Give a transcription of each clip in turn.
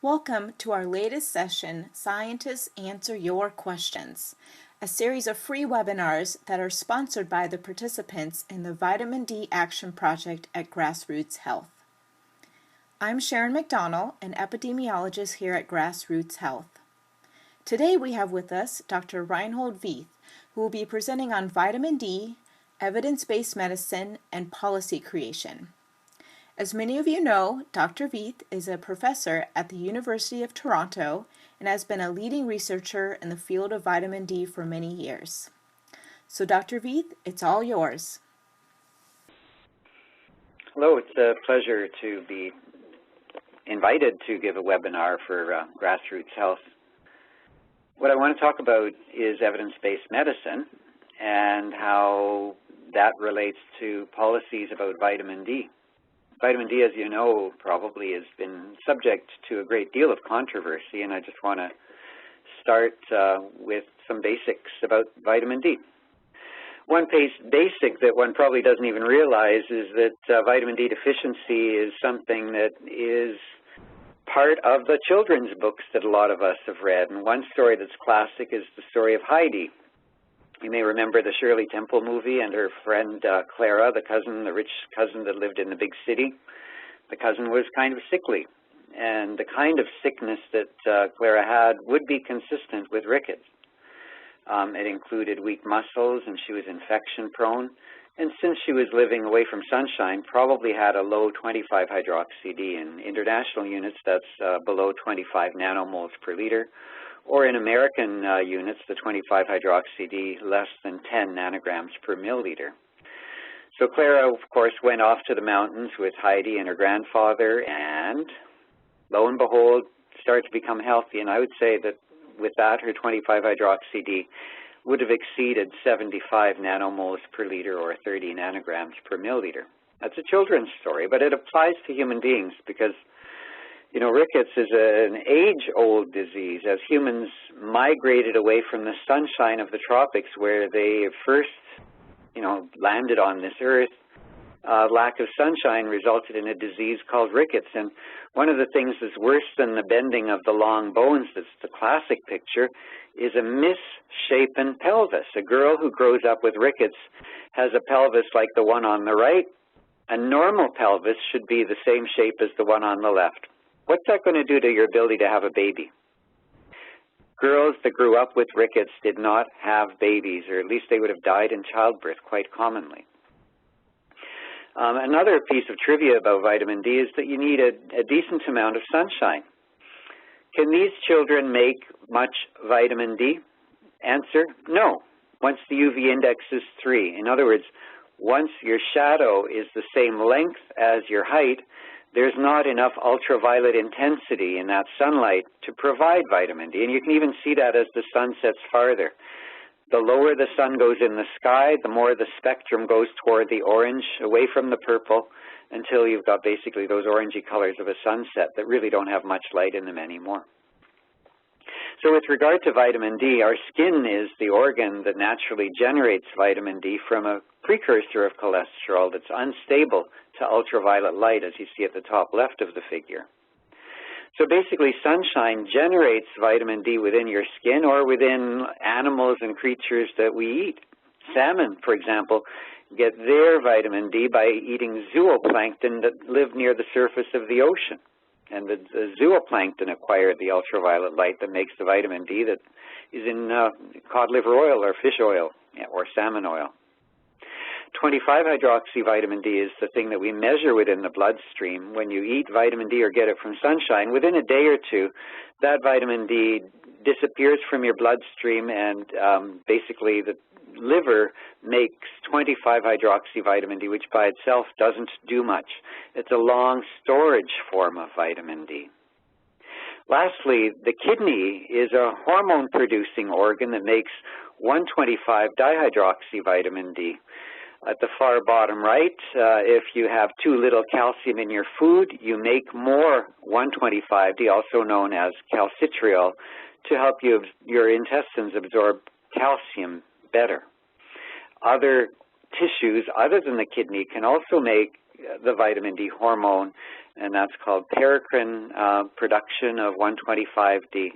Welcome to our latest session, Scientists Answer Your Questions, a series of free webinars that are sponsored by the participants in the Vitamin D Action Project at Grassroots Health. I'm Sharon McDonnell, an epidemiologist here at Grassroots Health. Today we have with us Dr. Reinhold Vieth, who will be presenting on vitamin D, evidence-based medicine, and policy creation. As many of you know, Dr. Vieth is a professor at the University of Toronto and has been a leading researcher in the field of vitamin D for many years. So Dr. Vieth, it's all yours. Hello, it's a pleasure to be invited to give a webinar for Grassroots Health. What I want to talk about is evidence-based medicine and how that relates to policies about vitamin D. Vitamin D, as you know, probably has been subject to a great deal of controversy, and I just want to start with some basics about vitamin D. One basic that one probably doesn't even realize is that vitamin D deficiency is something that is part of the children's books that a lot of us have read. And one story that's classic is the story of Heidi. You may remember the Shirley Temple movie and her friend Clara, the rich cousin that lived in the big city. The cousin was kind of sickly, and the kind of sickness that Clara had would be consistent with rickets. It included weak muscles, and she was infection prone. And since she was living away from sunshine, probably had a low 25-hydroxy-D. In international units, that's below 25 nanomoles per liter. Or in American units, the 25-hydroxy-D, less than 10 nanograms per milliliter. So Clara, of course, went off to the mountains with Heidi and her grandfather, and lo and behold, started to become healthy. And I would say that with that, her 25-hydroxy-D would have exceeded 75 nanomoles per liter or 30 nanograms per milliliter. That's a children's story, but it applies to human beings because you know, rickets is an age-old disease. As humans migrated away from the sunshine of the tropics where they first, landed on this earth, lack of sunshine resulted in a disease called rickets. And one of the things that's worse than the bending of the long bones, that's the classic picture, is a misshapen pelvis. A girl who grows up with rickets has a pelvis like the one on the right. A normal pelvis should be the same shape as the one on the left. What's that going to do to your ability to have a baby? Girls that grew up with rickets did not have babies, or at least they would have died in childbirth quite commonly. Another piece of trivia about vitamin D is that you need a decent amount of sunshine. Can these children make much vitamin D? Answer, no. Once the UV index is 3. In other words, once your shadow is the same length as your height, there's not enough ultraviolet intensity in that sunlight to provide vitamin D. And you can even see that as the sun sets farther. The lower the sun goes in the sky, the more the spectrum goes toward the orange, away from the purple, until you've got basically those orangey colors of a sunset that really don't have much light in them anymore. So with regard to vitamin D, our skin is the organ that naturally generates vitamin D from a precursor of cholesterol that's unstable to ultraviolet light, as you see at the top left of the figure. So basically, sunshine generates vitamin D within your skin or within animals and creatures that we eat. Salmon, for example, get their vitamin D by eating zooplankton that live near the surface of the ocean. And the zooplankton acquire the ultraviolet light that makes the vitamin D that is in cod liver oil or fish oil or salmon oil. 25-hydroxy vitamin D is the thing that we measure within the bloodstream. When you eat vitamin D or get it from sunshine, within a day or two, that vitamin D disappears from your bloodstream, and basically the liver makes 25-hydroxy vitamin D, which by itself doesn't do much. It's a long storage form of vitamin D. Lastly, the kidney is a hormone-producing organ that makes 125-dihydroxy vitamin D. At the far bottom right, if you have too little calcium in your food, you make more 125-D, also known as calcitriol, to help your intestines absorb calcium better. Other tissues other than the kidney can also make the vitamin D hormone, and that's called paracrine production of 125D.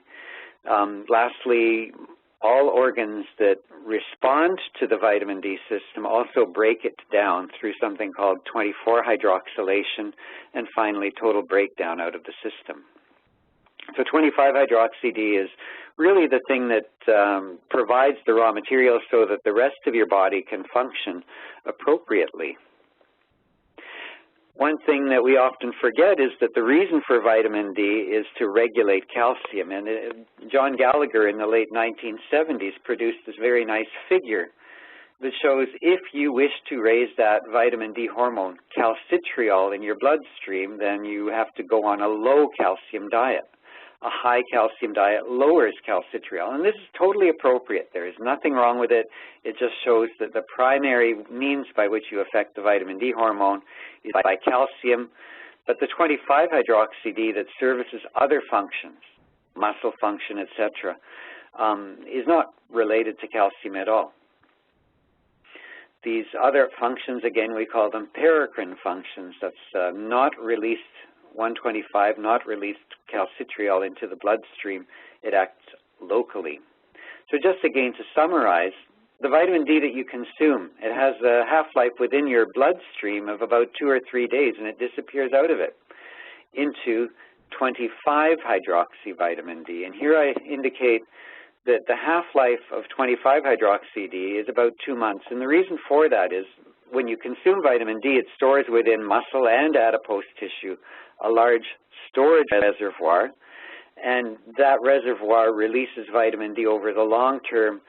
Lastly, all organs that respond to the vitamin D system also break it down through something called 24-hydroxylation, and finally total breakdown out of the system. So 25-hydroxy-D is really the thing that provides the raw material so that the rest of your body can function appropriately. One thing that we often forget is that the reason for vitamin D is to regulate calcium. And John Gallagher in the late 1970s produced this very nice figure that shows if you wish to raise that vitamin D hormone, calcitriol, in your bloodstream, then you have to go on a low calcium diet. A high calcium diet lowers calcitriol, and this is totally appropriate. There is nothing wrong with it. It just shows that the primary means by which you affect the vitamin D hormone is by calcium, but the 25-hydroxy-D that services other functions, muscle function, etc., is not related to calcium at all. These other functions, again, we call them paracrine functions. That's not released 125, not released calcitriol into the bloodstream. It acts locally. So just again to summarize, the vitamin D that you consume, it has a half-life within your bloodstream of about 2 or 3 days, and it disappears out of it into 25-hydroxy vitamin D. And here I indicate that the half-life of 25-hydroxy-D is about 2 months. And the reason for that is when you consume vitamin D, it stores within muscle and adipose tissue a large storage reservoir, and that reservoir releases vitamin D over the long term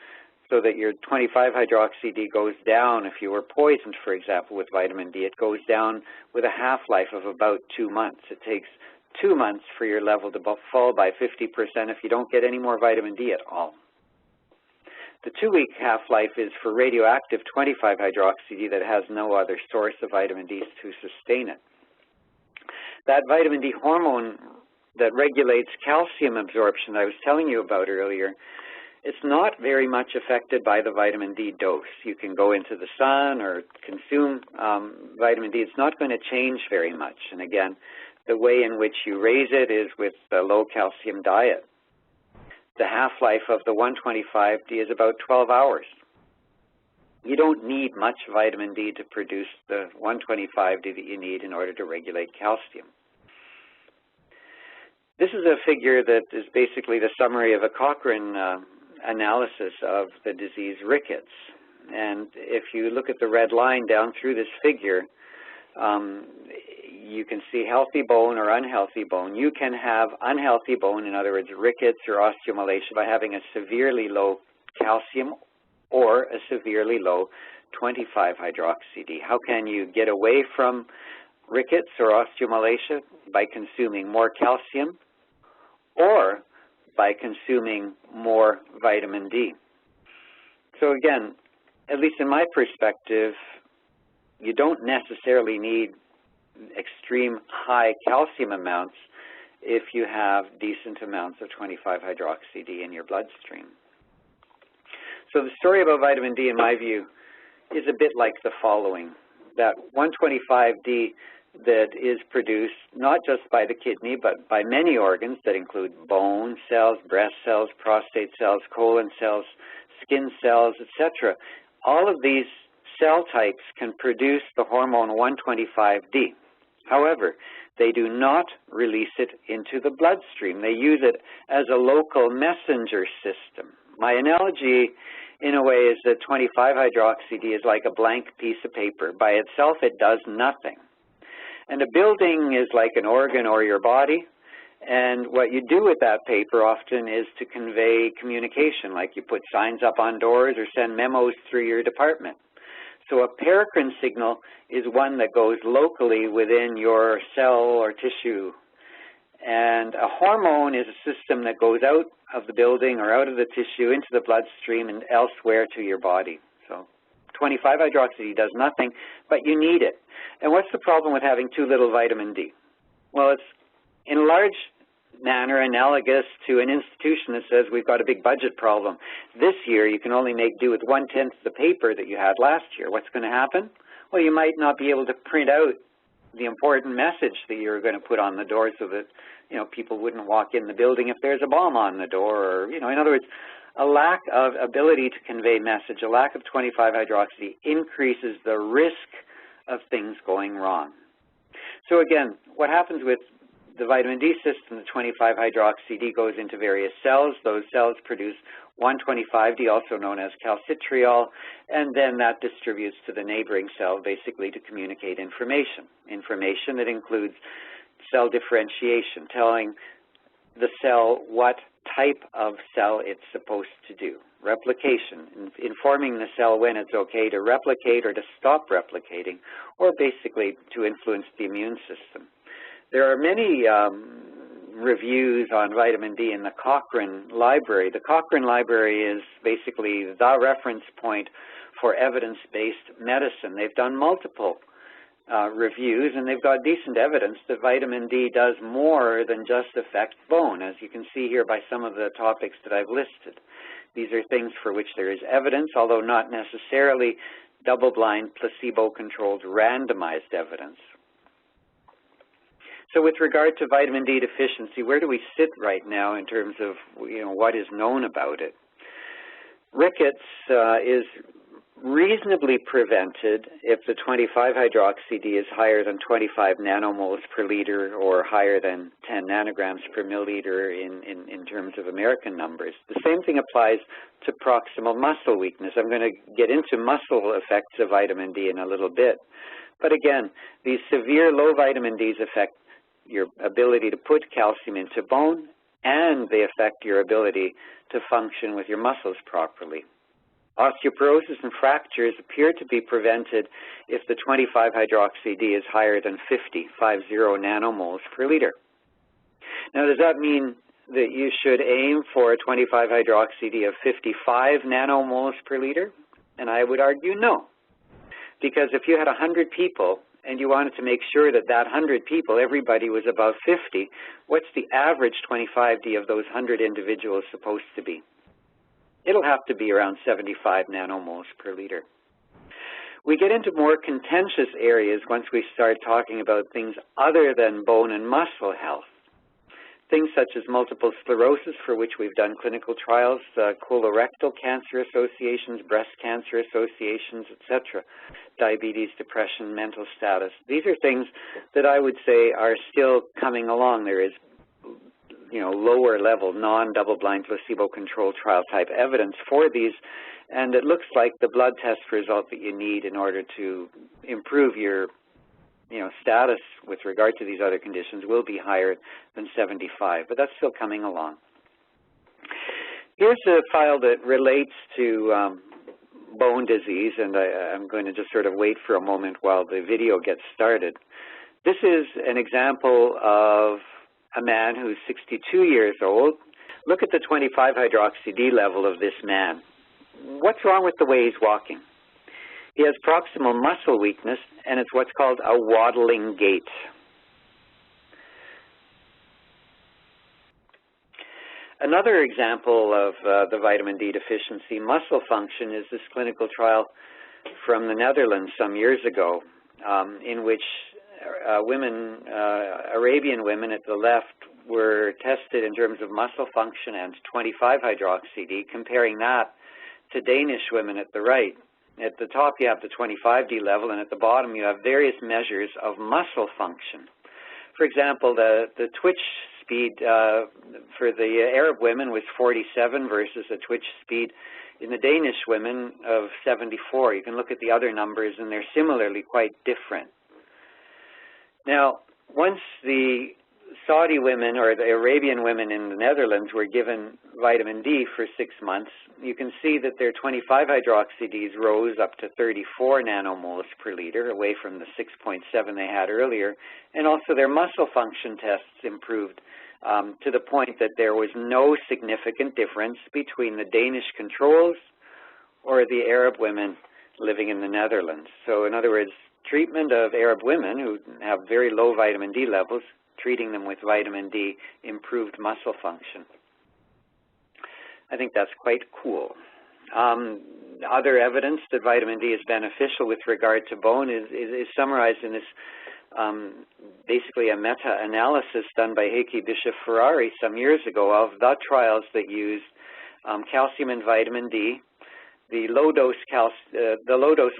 so that your 25-hydroxy-D goes down. If you were poisoned, for example, with vitamin D, it goes down with a half-life of about 2 months. It takes 2 months for your level to fall by 50% if you don't get any more vitamin D at all. The 2-week half-life is for radioactive 25-hydroxy-D that has no other source of vitamin D to sustain it. That vitamin D hormone that regulates calcium absorption that I was telling you about earlier, it's not very much affected by the vitamin D dose. You can go into the sun or consume vitamin D. It's not going to change very much. And again, the way in which you raise it is with a low calcium diet. The half-life of the 125D is about 12 hours. You don't need much vitamin D to produce the 125D that you need in order to regulate calcium. This is a figure that is basically the summary of a Cochrane analysis of the disease rickets. And if you look at the red line down through this figure, you can see healthy bone or unhealthy bone. You can have unhealthy bone, in other words, rickets or osteomalacia, by having a severely low calcium or a severely low 25-hydroxy-D. How can you get away from rickets or osteomalacia? By consuming more calcium or by consuming more vitamin D. So again, at least in my perspective, you don't necessarily need extreme high calcium amounts if you have decent amounts of 25-hydroxy-D in your bloodstream. So the story about vitamin D, in my view, is a bit like the following. That 125D that is produced not just by the kidney, but by many organs that include bone cells, breast cells, prostate cells, colon cells, skin cells, etc. All of these cell types can produce the hormone 125D. However, they do not release it into the bloodstream. They use it as a local messenger system. My analogy, in a way, is that 25-hydroxy-D is like a blank piece of paper. By itself, it does nothing. And a building is like an organ or your body, and what you do with that paper often is to convey communication, like you put signs up on doors or send memos through your department. So a paracrine signal is one that goes locally within your cell or tissue. And a hormone is a system that goes out of the building or out of the tissue into the bloodstream and elsewhere to your body. So 25-hydroxy-D does nothing, but you need it. And what's the problem with having too little vitamin D? Well, it's in a large manner analogous to an institution that says we've got a big budget problem. This year you can only make do with 1/10 the paper that you had last year. What's going to happen? Well, you might not be able to print out the important message that you're going to put on the door so that, people wouldn't walk in the building if there's a bomb on the door, or, in other words, a lack of ability to convey message, a lack of 25-hydroxy increases the risk of things going wrong. So again, what happens with the vitamin D system, the 25-hydroxy-D goes into various cells. Those cells produce 1,25-D, also known as calcitriol, and then that distributes to the neighboring cell, basically to communicate information. Information that includes cell differentiation, telling the cell what type of cell it's supposed to do. Replication, informing the cell when it's okay to replicate or to stop replicating, or basically to influence the immune system. There are many reviews on vitamin D in the Cochrane Library. The Cochrane Library is basically the reference point for evidence-based medicine. They've done multiple reviews, and they've got decent evidence that vitamin D does more than just affect bone, as you can see here by some of the topics that I've listed. These are things for which there is evidence, although not necessarily double-blind, placebo-controlled, randomized evidence. So with regard to vitamin D deficiency, where do we sit right now in terms of what is known about it? Rickets is reasonably prevented if the 25-hydroxy-D is higher than 25 nanomoles per liter or higher than 10 nanograms per milliliter in terms of American numbers. The same thing applies to proximal muscle weakness. I'm going to get into muscle effects of vitamin D in a little bit. But again, these severe low vitamin Ds affect your ability to put calcium into bone, and they affect your ability to function with your muscles properly. Osteoporosis and fractures appear to be prevented if the 25-hydroxy-D is higher than 50 nanomoles per liter. Now, does that mean that you should aim for a 25-hydroxy-D of 55 nanomoles per liter? And I would argue no. Because if you had 100 people and you wanted to make sure that that 100 people, everybody was above 50, what's the average 25-D of those 100 individuals supposed to be? It'll have to be around 75 nanomoles per liter. We get into more contentious areas once we start talking about things other than bone and muscle health. Things such as multiple sclerosis, for which we've done clinical trials, colorectal cancer associations, breast cancer associations, etc., diabetes, depression, mental status. These are things that I would say are still coming along. There is lower level, non-double-blind, placebo-controlled trial type evidence for these, and it looks like the blood test result that you need in order to improve your status with regard to these other conditions will be higher than 75, but that's still coming along. Here's a file that relates to bone disease, and I'm going to just sort of wait for a moment while the video gets started. This is an example of a man who's 62 years old. Look at the 25-hydroxy-D level of this man. What's wrong with the way he's walking? He has proximal muscle weakness, and it's what's called a waddling gait. Another example of the vitamin D deficiency, muscle function, is this clinical trial from the Netherlands some years ago, in which Arabian women at the left were tested in terms of muscle function and 25-hydroxy-D, comparing that to Danish women at the right. At the top you have the 25-D level, and at the bottom you have various measures of muscle function. For example, the twitch speed for the Arab women was 47 versus a twitch speed in the Danish women of 74. You can look at the other numbers, and they're similarly quite different. Now, once the Saudi women or the Arabian women in the Netherlands were given vitamin D for 6 months, you can see that their 25-hydroxy-Ds rose up to 34 nanomoles per liter, away from the 6.7 they had earlier, and also their muscle function tests improved to the point that there was no significant difference between the Danish controls or the Arab women living in the Netherlands. So in other words, treatment of Arab women who have very low vitamin D levels, treating them with vitamin D improved muscle function. I think that's quite cool. Other evidence that vitamin D is beneficial with regard to bone is summarized in this basically a meta-analysis done by Heikki Bishop-Ferrari some years ago of the trials that used calcium and vitamin D. The low dose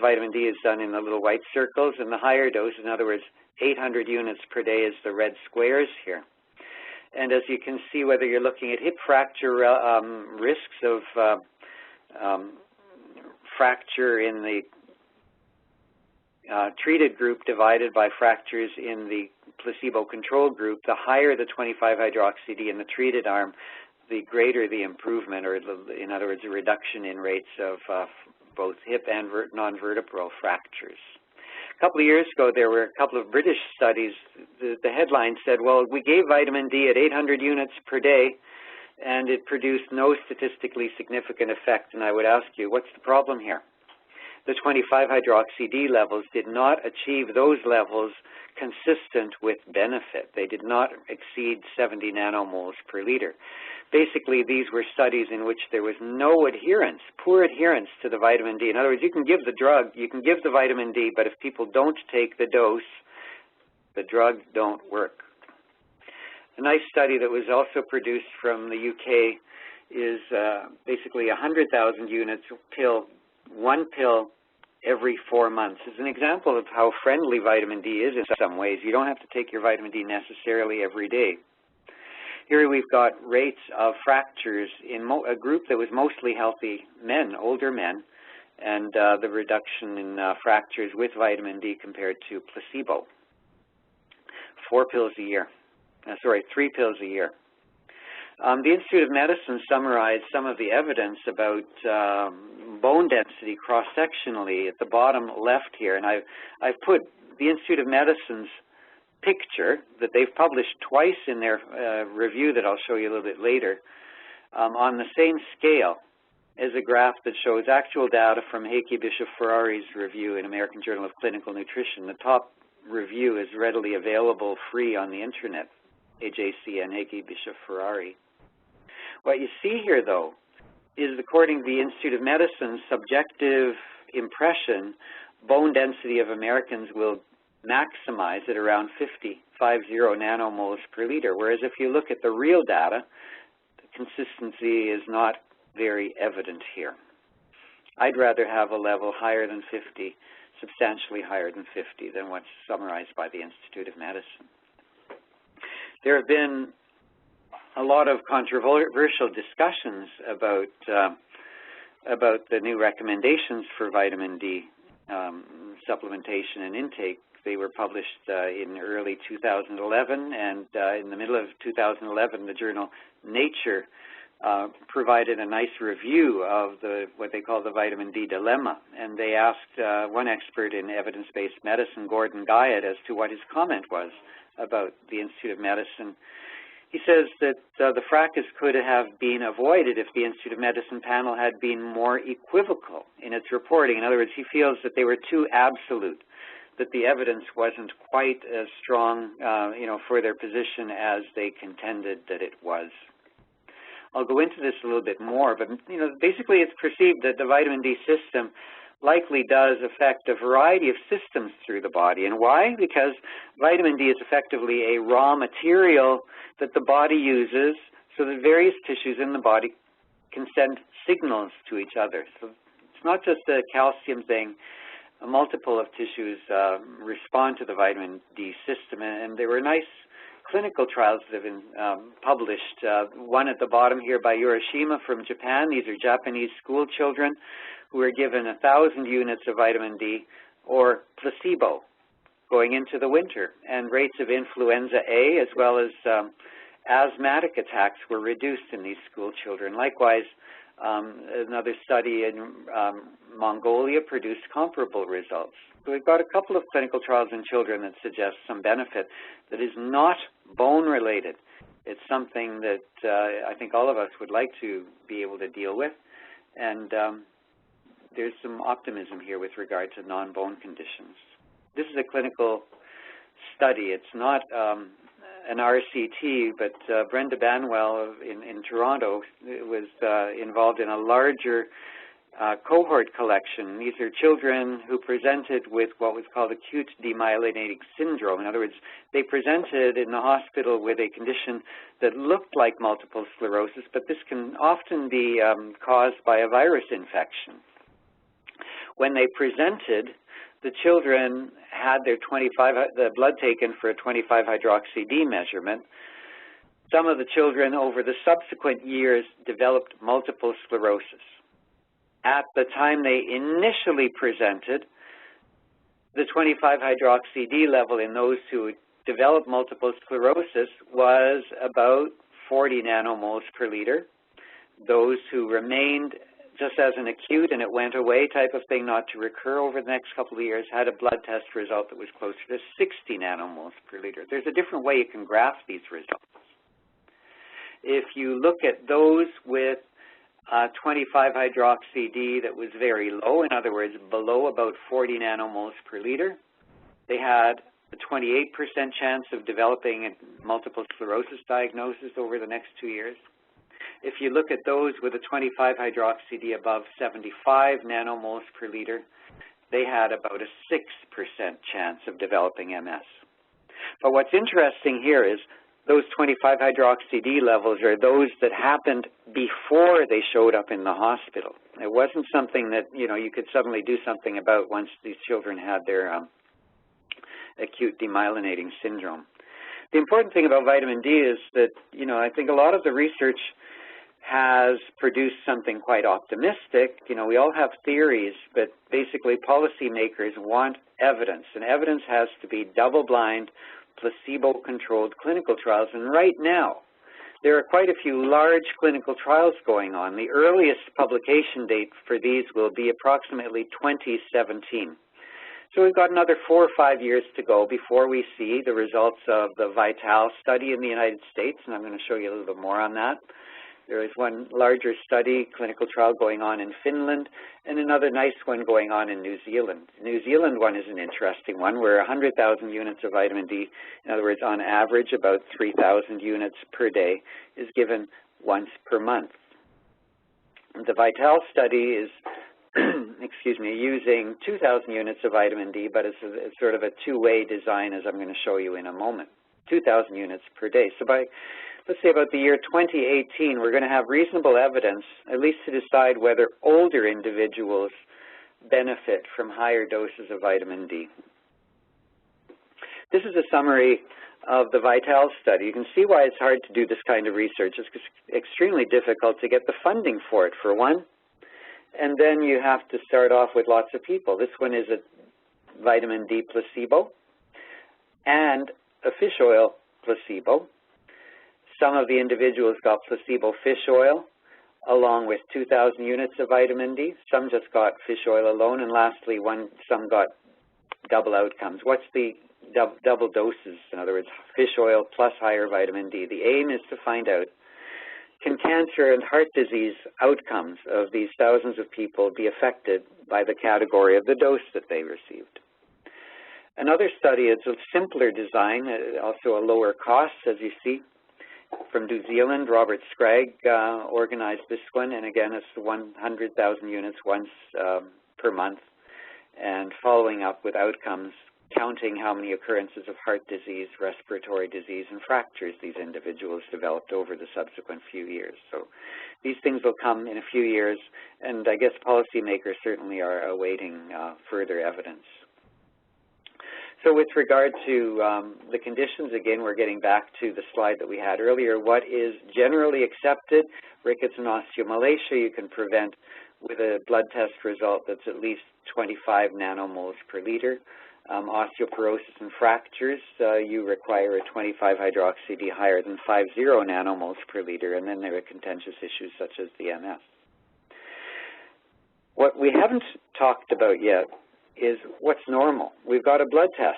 vitamin D is done in the little white circles, and the higher dose, in other words, 800 units per day, is the red squares here. And as you can see, whether you're looking at hip fracture risks of fracture in the treated group divided by fractures in the placebo-controlled group, the higher the 25-hydroxy-D in the treated arm, the greater the improvement, or in other words, a reduction in rates of both hip and non-vertebral fractures. A couple of years ago, there were a couple of British studies. The headline said, well, we gave vitamin D at 800 units per day, and it produced no statistically significant effect. And I would ask you, what's the problem here? The 25-hydroxy-D levels did not achieve those levels consistent with benefit. They did not exceed 70 nanomoles per liter. Basically, these were studies in which there was no adherence, poor adherence to the vitamin D. In other words, you can give the drug, you can give the vitamin D, but if people don't take the dose, the drugs don't work. A nice study that was also produced from the UK is basically 100,000 units pill, one pill every 4 months. Is an example of how friendly vitamin D is in some ways. You don't have to take your vitamin D necessarily every day. Here we've got rates of fractures in a group that was mostly healthy men, older men, and the reduction in fractures with vitamin D compared to placebo. 3 pills a year. The Institute of Medicine summarized some of the evidence about bone density cross-sectionally at the bottom left here, and I've put the Institute of Medicine's picture that they've published twice in their review that I'll show you a little bit later on the same scale as a graph that shows actual data from Heikki Bishop-Ferrari's review in American Journal of Clinical Nutrition. The top review is readily available free on the internet, AJC and Heikki Bishop-Ferrari. What you see here, though, is according to the Institute of Medicine's subjective impression, bone density of Americans will maximize at around 50 nanomoles per liter, whereas if you look at the real data, the consistency is not very evident here. I'd rather have a level higher than 50, substantially higher than 50 than what's summarized by the Institute of Medicine. There have been a lot of controversial discussions about the new recommendations for vitamin D supplementation and intake. They were published in early 2011, and in the middle of 2011, the journal Nature provided a nice review of what they call the vitamin D dilemma. And they asked one expert in evidence-based medicine, Gordon Guyatt, as to what his comment was about the Institute of Medicine. He says that the fracas could have been avoided if the Institute of Medicine panel had been more equivocal in its reporting. In other words, he feels that they were too absolute, that the evidence wasn't quite as strong, for their position as they contended that it was. I'll go into this a little bit more, but basically it's perceived that the vitamin D system likely does affect a variety of systems through the body. And why? Because vitamin D is effectively a raw material that the body uses so that various tissues in the body can send signals to each other. So it's not just a calcium thing. A multiple of tissues respond to the vitamin D system. And there were nice clinical trials that have been published. One at the bottom here by Urashima from Japan. These are Japanese school children who were given 1,000 units of vitamin D or placebo going into the winter. And rates of influenza A as well as asthmatic attacks were reduced in these school children. Likewise, another study in Mongolia produced comparable results. So we've got a couple of clinical trials in children that suggest some benefit that is not bone-related. It's something that I think all of us would like to be able to deal with. And there's some optimism here with regard to non-bone conditions. This is a clinical study. It's not an RCT, but Brenda Banwell in Toronto was involved in a larger cohort collection. These are children who presented with what was called acute demyelinating syndrome. In other words, they presented in the hospital with a condition that looked like multiple sclerosis, but this can often be caused by a virus infection. When they presented, the children had the blood taken for a 25-hydroxy-D measurement. Some of the children over the subsequent years developed multiple sclerosis. At the time they initially presented, the 25-hydroxy-D level in those who developed multiple sclerosis was about 40 nanomoles per liter. Those who remained just as an acute and it went away type of thing, not to recur over the next couple of years, had a blood test result that was closer to 60 nanomoles per liter. There's a different way you can graph these results. If you look at those with 25-hydroxy-D that was very low, in other words, below about 40 nanomoles per liter, they had a 28% chance of developing a multiple sclerosis diagnosis over the next 2 years. If you look at those with a 25-hydroxy-D above 75 nanomoles per liter, they had about a 6% chance of developing MS. But what's interesting here is those 25-hydroxy-D levels are those that happened before they showed up in the hospital. It wasn't something that, you could suddenly do something about once these children had their acute demyelinating syndrome. The important thing about vitamin D is that, I think a lot of the research has produced something quite optimistic. We all have theories, but basically policymakers want evidence, and evidence has to be double-blind, placebo-controlled clinical trials. And right now, there are quite a few large clinical trials going on. The earliest publication date for these will be approximately 2017. So we've got another 4 or 5 years to go before we see the results of the Vieth study in the United States, and I'm going to show you a little bit more on that. There is one larger study, clinical trial going on in Finland, and another nice one going on in New Zealand. The New Zealand one is an interesting one, where 100,000 units of vitamin D, in other words, on average about 3,000 units per day, is given once per month. The Vieth study is using 2,000 units of vitamin D, but it's sort of a two-way design, as I'm going to show you in a moment. 2,000 units per day. So by, let's say, about the year 2018, we're going to have reasonable evidence, at least to decide whether older individuals benefit from higher doses of vitamin D. This is a summary of the Vieth study. You can see why it's hard to do this kind of research. It's extremely difficult to get the funding for it, for one, and then you have to start off with lots of people. This one is a vitamin D placebo and a fish oil placebo. Some of the individuals got placebo fish oil along with 2,000 units of vitamin D. Some just got fish oil alone. And lastly, some got double outcomes. What's the double doses? In other words, fish oil plus higher vitamin D. The aim is to find out, can cancer and heart disease outcomes of these thousands of people be affected by the category of the dose that they received? Another study is a simpler design, also a lower cost, as you see. From New Zealand, Robert Scragg organized this one, and again, it's 100,000 units once per month, and following up with outcomes, counting how many occurrences of heart disease, respiratory disease, and fractures these individuals developed over the subsequent few years. So these things will come in a few years, and I guess policymakers certainly are awaiting further evidence. So with regard to the conditions, again, we're getting back to the slide that we had earlier. What is generally accepted? Rickets and osteomalacia you can prevent with a blood test result that's at least 25 nanomoles per liter. Osteoporosis and fractures, you require a 25-hydroxy-D higher than 50 nanomoles per liter, and then there are contentious issues such as the MS. What we haven't talked about yet is what's normal. We've got a blood test.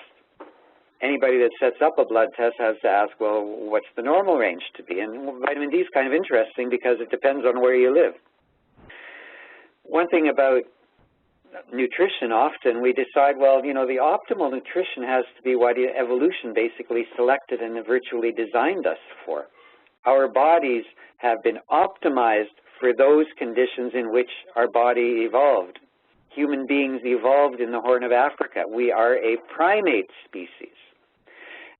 Anybody that sets up a blood test has to ask, well, what's the normal range to be? And vitamin D is kind of interesting because it depends on where you live. One thing about nutrition, often we decide, well, the optimal nutrition has to be what evolution basically selected and virtually designed us for. Our bodies have been optimized for those conditions in which our body evolved. Human beings evolved in the Horn of Africa. We are a primate species.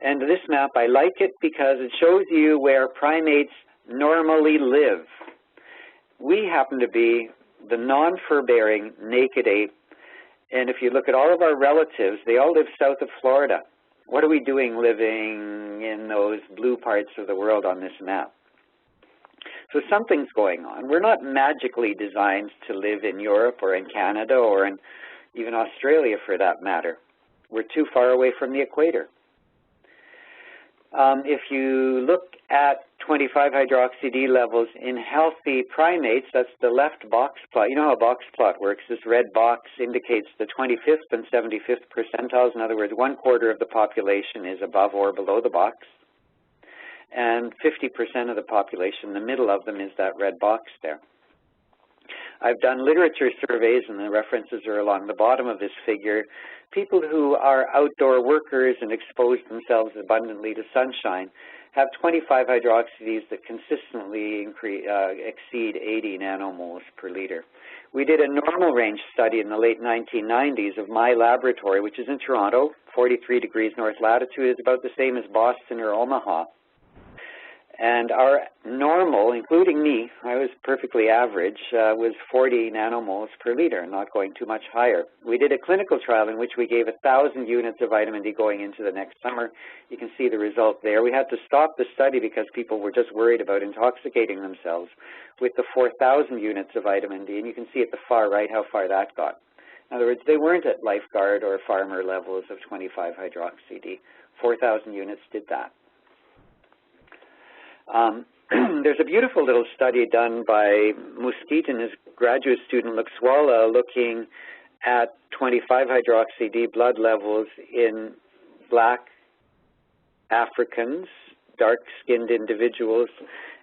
And this map, I like it because it shows you where primates normally live. We happen to be the non-fur-bearing naked ape, and if you look at all of our relatives, they all live south of Florida. What are we doing living in those blue parts of the world on this map? So something's going on. We're not magically designed to live in Europe or in Canada or in even Australia for that matter. We're too far away from the equator. If you look at 25-hydroxy-D levels in healthy primates, that's the left box plot. You know how a box plot works. This red box indicates the 25th and 75th percentiles. In other words, 1/4 of the population is above or below the box. And 50% of the population, the middle of them, is that red box there. I've done literature surveys, and the references are along the bottom of this figure. People who are outdoor workers and expose themselves abundantly to sunshine have 25-hydroxy-Ds that consistently exceed 80 nanomoles per liter. We did a normal range study in the late 1990s of my laboratory, which is in Toronto, 43 degrees north latitude. It's about the same as Boston or Omaha. And our normal, including me, I was perfectly average, was 40 nanomoles per liter, not going too much higher. We did a clinical trial in which we gave 1,000 units of vitamin D going into the next summer. You can see the result there. We had to stop the study because people were just worried about intoxicating themselves with the 4,000 units of vitamin D, and you can see at the far right how far that got. In other words, they weren't at lifeguard or farmer levels of 25-hydroxy-D. 4,000 units did that. There's a beautiful little study done by Muskit and his graduate student Luxwala looking at 25-hydroxy-D blood levels in black Africans, dark-skinned individuals.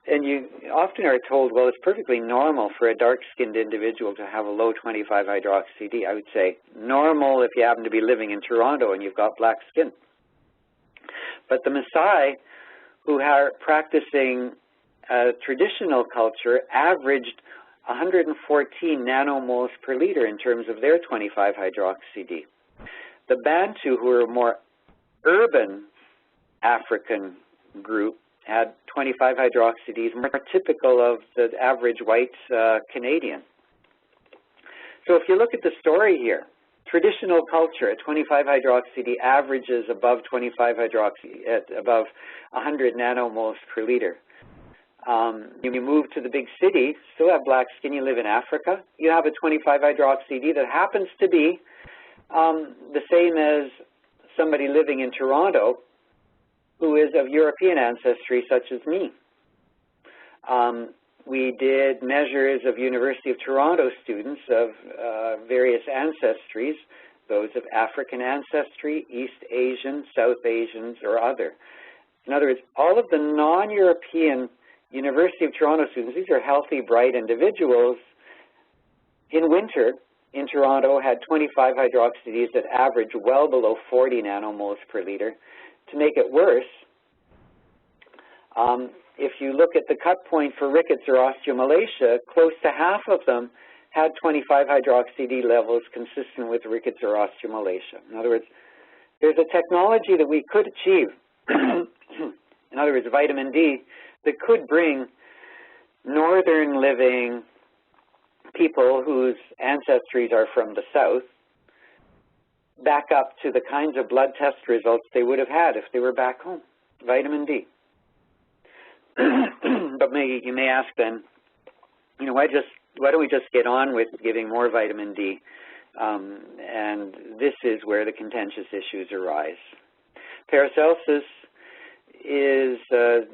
And you often are told, well, it's perfectly normal for a dark-skinned individual to have a low 25-hydroxy-D. I would say normal if you happen to be living in Toronto and you've got black skin. But the Maasai, who are practicing traditional culture, averaged 114 nanomoles per liter in terms of their 25-hydroxy-D. The Bantu, who are a more urban African group, had 25-hydroxy-Ds, more typical of the average white Canadian. So if you look at the story here, traditional culture at 25-hydroxy-D averages above 25-hydroxy at above 100 nanomoles per liter. You move to the big city, still have black skin, you live in Africa, you have a 25-hydroxy-D that happens to be the same as somebody living in Toronto who is of European ancestry, such as me. We did measures of University of Toronto students of various ancestries, those of African ancestry, East Asian, South Asians, or other. In other words, all of the non-European University of Toronto students, these are healthy, bright individuals, in winter in Toronto had 25-hydroxy-Ds that average well below 40 nanomoles per liter. To make it worse, if you look at the cut point for rickets or osteomalacia, close to half of them had 25-hydroxy-D levels consistent with rickets or osteomalacia. In other words, there's a technology that we could achieve, in other words, vitamin D, that could bring northern living people whose ancestries are from the south back up to the kinds of blood test results they would have had if they were back home, vitamin D. But you may ask then, you know, why don't we just get on with giving more vitamin D? And this is where the contentious issues arise. Paracelsus is,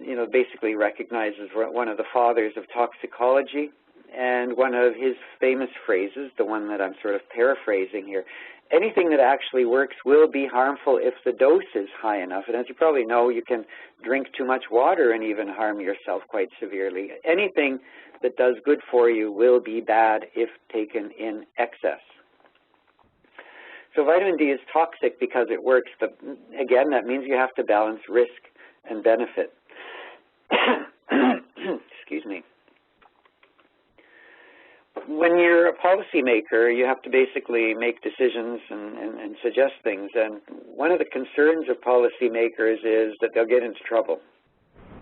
you know, basically recognized as one of the fathers of toxicology, and one of his famous phrases, the one that I'm sort of paraphrasing here, anything that actually works will be harmful if the dose is high enough. And as you probably know, you can drink too much water and even harm yourself quite severely. Anything that does good for you will be bad if taken in excess. So vitamin D is toxic because it works, but again, that means you have to balance risk and benefit. Excuse me. policymaker, you have to basically make decisions and suggest things. And one of the concerns of policymakers is that they'll get into trouble.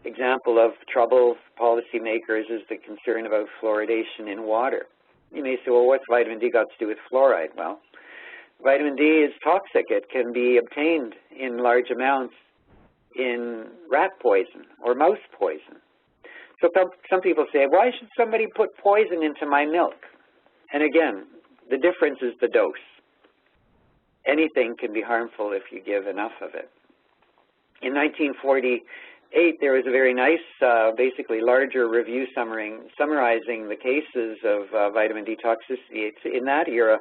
Example of trouble policymakers is the concern about fluoridation in water. You may say, well, what's vitamin D got to do with fluoride? Well, vitamin D is toxic. It can be obtained in large amounts in rat poison or mouse poison. So some people say, why should somebody put poison into my milk? And again, the difference is the dose. Anything can be harmful if you give enough of it. In 1948, there was a very nice, basically larger review summarizing the cases of vitamin D toxicity. It's in that era,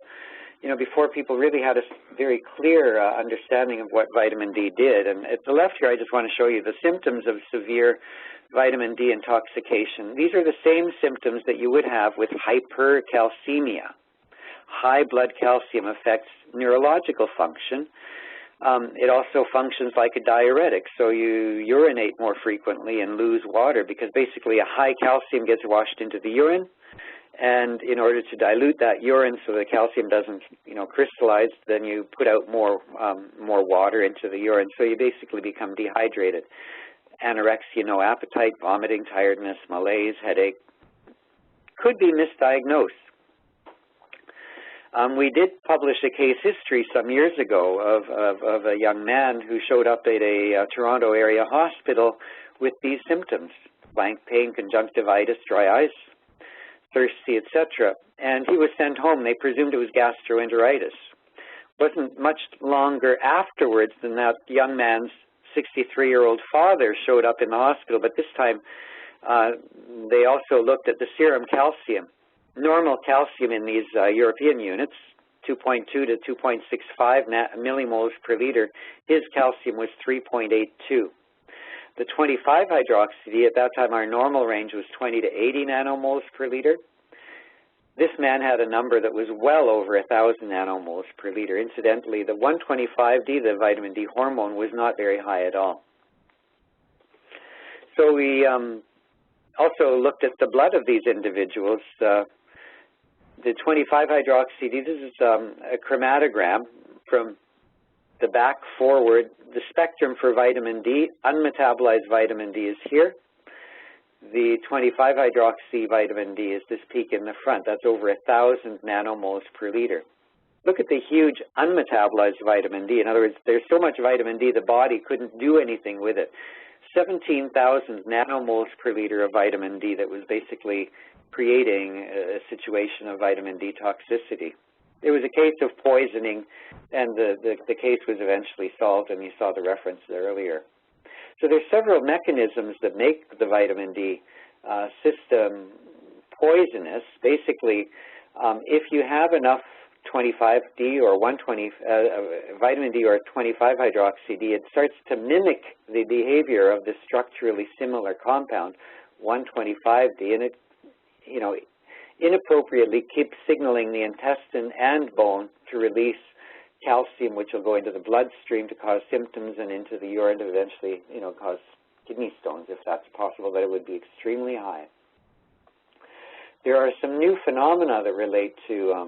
you know, before people really had a very clear understanding of what vitamin D did. And at the left here, I just want to show you the symptoms of severe vitamin D intoxication. These are the same symptoms that you would have with hypercalcemia. High blood calcium affects neurological function. It also functions like a diuretic, so you urinate more frequently and lose water because basically a high calcium gets washed into the urine, and in order to dilute that urine so the calcium doesn't, you know, crystallize, then you put out more water into the urine, so you basically become dehydrated. Anorexia, no appetite, vomiting, tiredness, malaise, headache. Could be misdiagnosed. We did publish a case history some years ago of a young man who showed up at a Toronto area hospital with these symptoms: flank pain, conjunctivitis, dry eyes, thirsty, etc. And he was sent home. They presumed it was gastroenteritis. Wasn't much longer afterwards than that young man's 63-year-old father showed up in the hospital, but this time they also looked at the serum calcium. Normal calcium in these European units, 2.2 to 2.65 millimoles per liter. His calcium was 3.82. The 25-hydroxy, at that time our normal range was 20 to 80 nanomoles per liter. This man had a number that was well over 1,000 nanomoles per liter. Incidentally, the 125D, the vitamin D hormone, was not very high at all. So we also looked at the blood of these individuals. The 25-hydroxy-D, this is a chromatogram from the back forward. The spectrum for vitamin D, unmetabolized vitamin D is here. The 25-hydroxy vitamin D is this peak in the front. That's over 1,000 nanomoles per liter. Look at the huge unmetabolized vitamin D. In other words, there's so much vitamin D the body couldn't do anything with it. 17,000 nanomoles per liter of vitamin D that was basically creating a situation of vitamin D toxicity. There was a case of poisoning, and the case was eventually solved, and you saw the reference there earlier. So there's several mechanisms that make the vitamin D system poisonous. Basically, if you have enough 25D or vitamin D or 25-hydroxy-D, it starts to mimic the behavior of the structurally similar compound, 125D, and it, you know, inappropriately keeps signaling the intestine and bone to release calcium, which will go into the bloodstream to cause symptoms and into the urine to eventually, you know, cause kidney stones if that's possible, but it would be extremely high. There are some new phenomena that relate to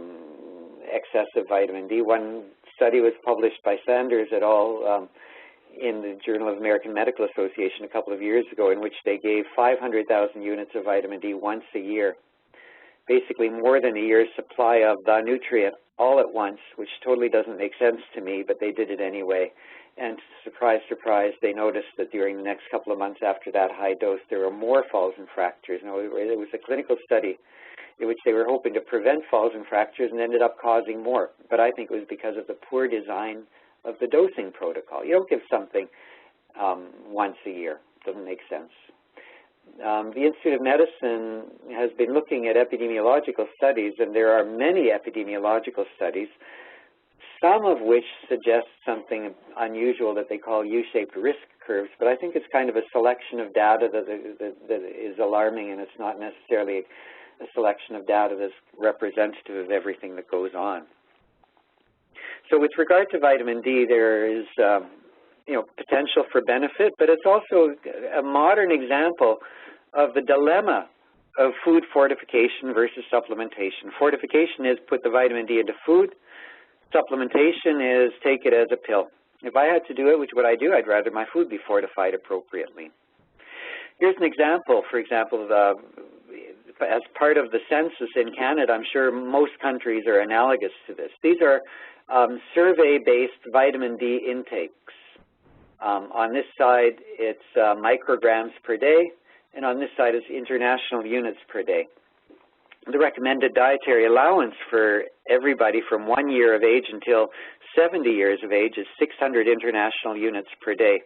excessive vitamin D. One study was published by Sanders et al. In the Journal of American Medical Association a couple of years ago, in which they gave 500,000 units of vitamin D once a year, basically more than a year's supply of the nutrient all at once, which totally doesn't make sense to me, but they did it anyway. And surprise, surprise, they noticed that during the next couple of months after that high dose, there were more falls and fractures. Now, it was a clinical study in which they were hoping to prevent falls and fractures and ended up causing more. But I think it was because of the poor design of the dosing protocol. You don't give something once a year. It doesn't make sense. The Institute of Medicine has been looking at epidemiological studies, and there are many epidemiological studies, some of which suggest something unusual that they call U-shaped risk curves, but I think it's kind of a selection of data that is alarming, and it's not necessarily a selection of data that's representative of everything that goes on. So with regard to vitamin D, there is potential for benefit, but it's also a modern example of the dilemma of food fortification versus supplementation. Fortification is put the vitamin D into food. Supplementation is take it as a pill. If I had to do it, which would I do? I'd rather my food be fortified appropriately. Here's an example. For example, as part of the census in Canada, I'm sure most countries are analogous to this. These are survey-based vitamin D intakes. On this side, it's micrograms per day, and on this side is international units per day. The recommended dietary allowance for everybody from 1 year of age until 70 years of age is 600 international units per day.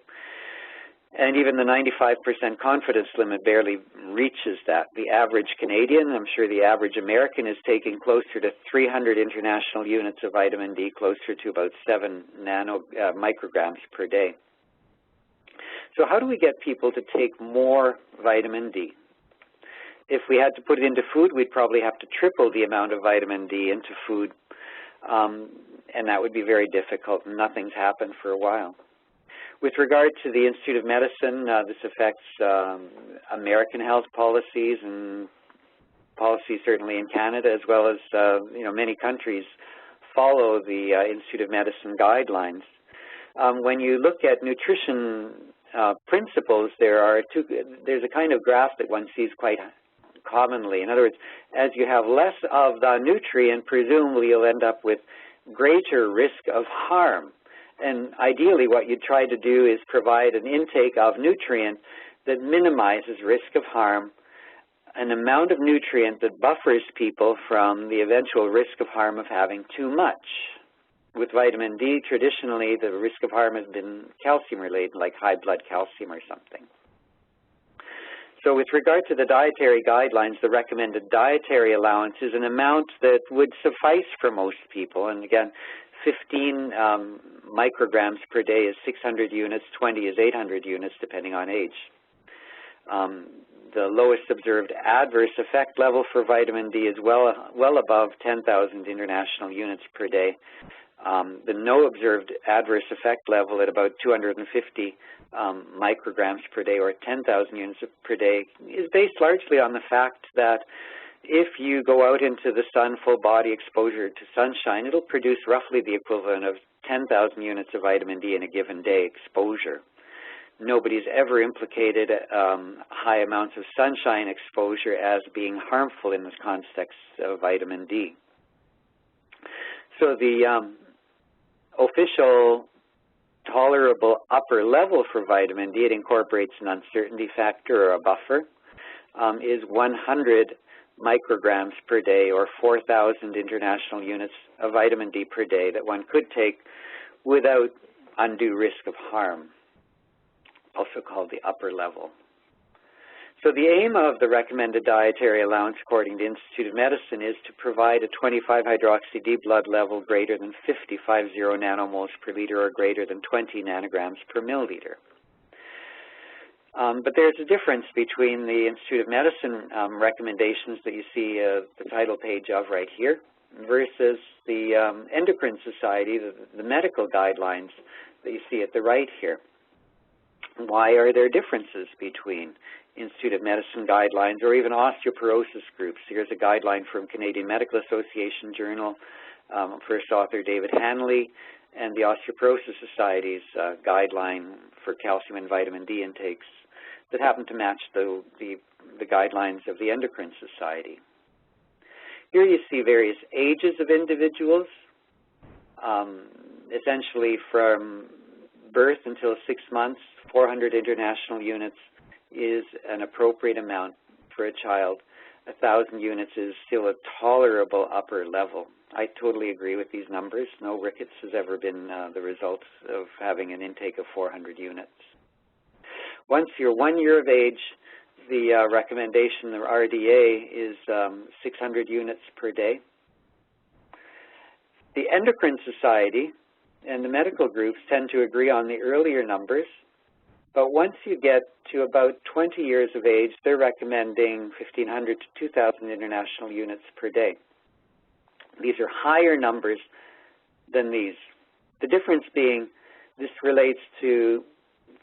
And even the 95% confidence limit barely reaches that. The average Canadian, I'm sure the average American, is taking closer to 300 international units of vitamin D, closer to about 7 micrograms per day. So how do we get people to take more vitamin D? If we had to put it into food, we'd probably have to triple the amount of vitamin D into food, and that would be very difficult, and nothing's happened for a while. With regard to the Institute of Medicine, this affects American health policies and policies certainly in Canada, as well as many countries follow the Institute of Medicine guidelines. When you look at nutrition principles, there's a kind of graph that one sees quite commonly. In other words, as you have less of the nutrient, presumably you'll end up with greater risk of harm. And ideally what you try to do is provide an intake of nutrient that minimizes risk of harm, an amount of nutrient that buffers people from the eventual risk of harm of having too much. With vitamin D, traditionally the risk of harm has been calcium related, like high blood calcium or something. So with regard to the dietary guidelines, the recommended dietary allowance is an amount that would suffice for most people. And again, 15 micrograms per day is 600 units, 20 is 800 units, depending on age. The lowest observed adverse effect level for vitamin D is well above 10,000 international units per day. The no observed adverse effect level at about 250 micrograms per day, or 10,000 units per day, is based largely on the fact that if you go out into the sun, full body exposure to sunshine, it'll produce roughly the equivalent of 10,000 units of vitamin D in a given day exposure. Nobody's ever implicated high amounts of sunshine exposure as being harmful in this context of vitamin D. So the official tolerable upper level for vitamin D, it incorporates an uncertainty factor or a buffer, is 100 micrograms per day, or 4,000 international units of vitamin D per day that one could take without undue risk of harm, also called the upper level. So the aim of the recommended dietary allowance, according to the Institute of Medicine, is to provide a 25-hydroxy-D blood level greater than 50 nanomoles per liter, or greater than 20 nanograms per milliliter. But there's a difference between the Institute of Medicine recommendations that you see the title page of right here versus the Endocrine Society, the medical guidelines that you see at the right here. Why are there differences between Institute of Medicine guidelines or even osteoporosis groups? Here's a guideline from Canadian Medical Association Journal, first author David Hanley, and the Osteoporosis Society's guideline for calcium and vitamin D intakes that happen to match the guidelines of the Endocrine Society. Here you see various ages of individuals, essentially from birth until 6 months. 400 international units is an appropriate amount for a child. 1,000 units is still a tolerable upper level. I totally agree with these numbers. No rickets has ever been the result of having an intake of 400 units. Once you're 1 year of age, the recommendation, the RDA, is 600 units per day. The Endocrine Society and the medical groups tend to agree on the earlier numbers, but once you get to about 20 years of age, they're recommending 1,500 to 2,000 international units per day. These are higher numbers than these. The difference being this relates to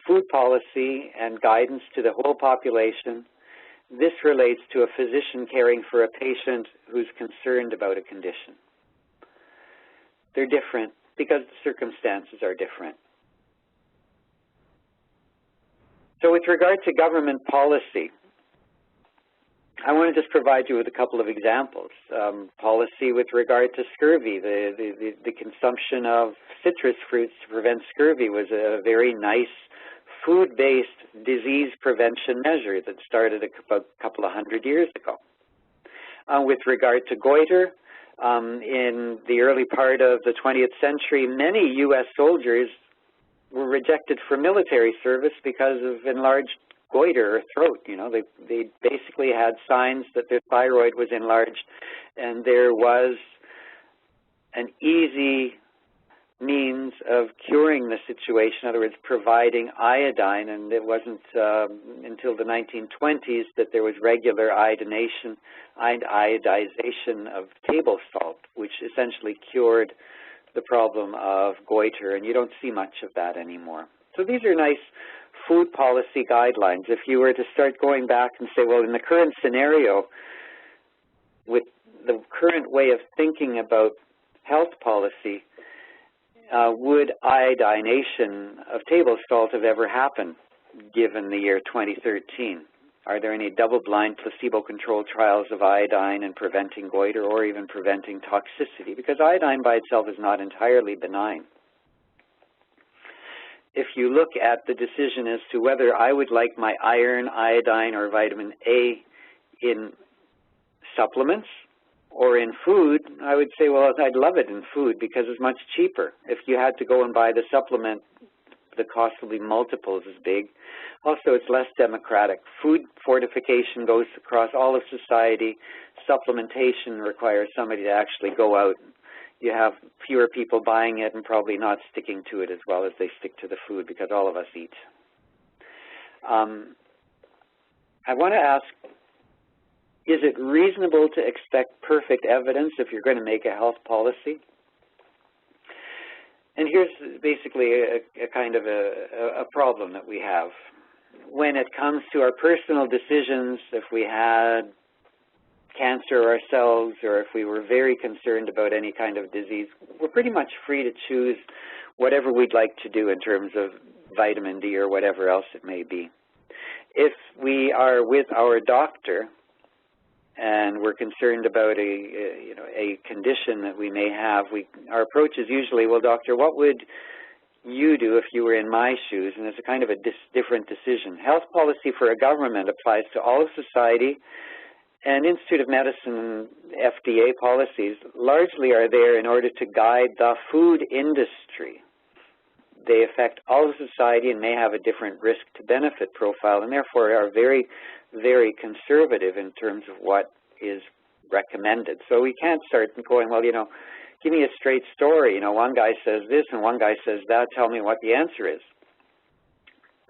food policy and guidance to the whole population, This relates to a physician caring for a patient who's concerned about a condition. They're different because the circumstances are different. So with regard to government policy, I want to just provide you with a couple of examples. Policy with regard to scurvy. The consumption of citrus fruits to prevent scurvy was a very nice food-based disease prevention measure that started a couple of hundred years ago. With regard to goiter, in the early part of the 20th century, many U.S. soldiers were rejected for military service because of enlarged goiter or throat. You know, they basically had signs that their thyroid was enlarged, and there was an easy means of curing the situation, in other words, providing iodine, and it wasn't until the 1920s that there was regular iodization of table salt, which essentially cured the problem of goiter, and you don't see much of that anymore. So these are nice food policy guidelines. If you were to start going back and say, well, in the current scenario, with the current way of thinking about health policy, would iodination of table salt have ever happened given the year 2013? Are there any double-blind placebo-controlled trials of iodine in preventing goiter or even preventing toxicity? Because iodine by itself is not entirely benign. If you look at the decision as to whether I would like my iron, iodine, or vitamin A in supplements or in food, I would say, well, I'd love it in food because it's much cheaper. If you had to go and buy the supplement, the cost will be multiples as big. Also, it's less democratic. Food fortification goes across all of society. Supplementation requires somebody to actually go out. You have fewer people buying it and probably not sticking to it as well as they stick to the food because all of us eat. I want to ask, is it reasonable to expect perfect evidence if you're going to make a health policy? And here's basically a kind of a problem that we have. When it comes to our personal decisions, if we had cancer ourselves or if we were very concerned about any kind of disease, we're pretty much free to choose whatever we'd like to do in terms of vitamin D or whatever else it may be. If we are with our doctor and we're concerned about a condition that we may have, our approach is usually, well, doctor, what would you do if you were in my shoes? And it's a kind of a different decision. Health policy for a government applies to all of society, and Institute of Medicine FDA policies largely are there in order to guide the food industry. They affect all of society and may have a different risk-to-benefit profile, and therefore are very, very conservative in terms of what is recommended. So we can't start going, well, give me a straight story. One guy says this and one guy says that. Tell me what the answer is.